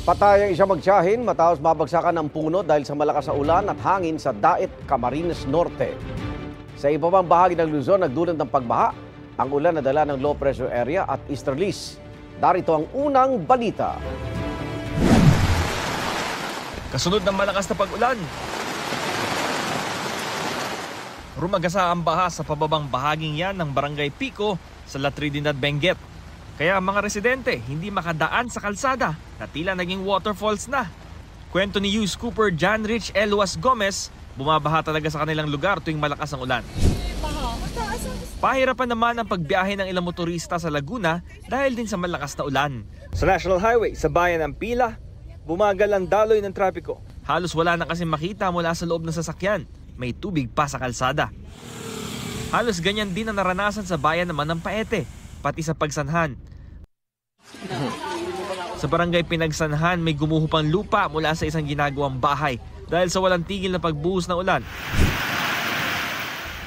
Patay ang isang magtiyahin matapos mabagsakan ng puno dahil sa malakas na ulan at hangin sa Daet, Camarines Norte. Sa iba pang bahagi ng Luzon, nagdulot ng pagbaha ang ulan na dala ng low pressure area at easterlies. Darito ang unang balita. Kasunod ng malakas na pag-ulan, rumagasa ang baha sa pababang bahaging yan ng Barangay Pico sa La Trinidad, Benguet. Kaya ang mga residente hindi makadaan sa kalsada na tila naging waterfalls na. Kwento ni Hughes Cooper John Rich Eluas Gomez, bumabaha talaga sa kanilang lugar tuwing malakas ang ulan. Pahirapan naman ang pagbiyahe ng ilang motorista sa Laguna dahil din sa malakas na ulan. Sa National Highway sa bayan ng Pila, bumagal ang daloy ng trapiko. Halos wala na kasi makita mula sa loob ng sasakyan. May tubig pa sa kalsada. Halos ganyan din ang naranasan sa bayan naman ng Paete, pati sa Pagsanhan. Sa barangay Pinagsanhan, may gumuho pang lupa mula sa isang ginagawang bahay dahil sa walang tigil na pagbuhos ng ulan.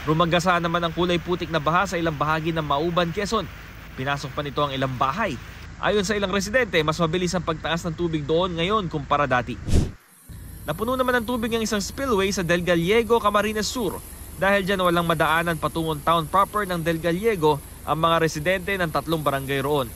Rumagasa naman ang kulay putik na baha sa ilang bahagi ng Mauban, Quezon. Pinasok pa nito ang ilang bahay. Ayon sa ilang residente, mas mabilis ang pagtaas ng tubig doon ngayon kumpara dati. Napuno naman ng tubig ang isang spillway sa Del Gallego, Camarines Sur. Dahil dyan walang madaanan patungong town proper ng Del Gallego ang mga residente ng 3 barangay roon.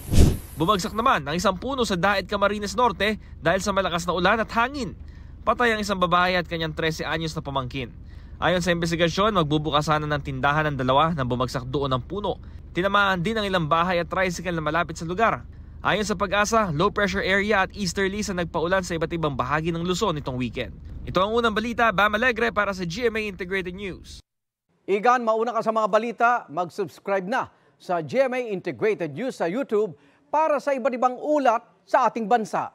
Bumagsak naman ang isang puno sa Daet, Camarines Norte dahil sa malakas na ulan at hangin. Patay ang isang babae at kanyang 13 anyos na pamangkin. Ayon sa investigasyon, magbubukas sana ng tindahan ng dalawa nang bumagsak doon ang puno. Tinamaan din ang ilang bahay at tricycle na malapit sa lugar. Ayon sa Pag-asa, low pressure area at easterlies ang nagpaulan sa iba't ibang bahagi ng Luzon itong weekend. Ito ang unang balita, Bam Alegre para sa GMA Integrated News. Igan, mauna ka sa mga balita, mag-subscribe na sa GMA Integrated News sa YouTube para sa iba't ibang ulat sa ating bansa.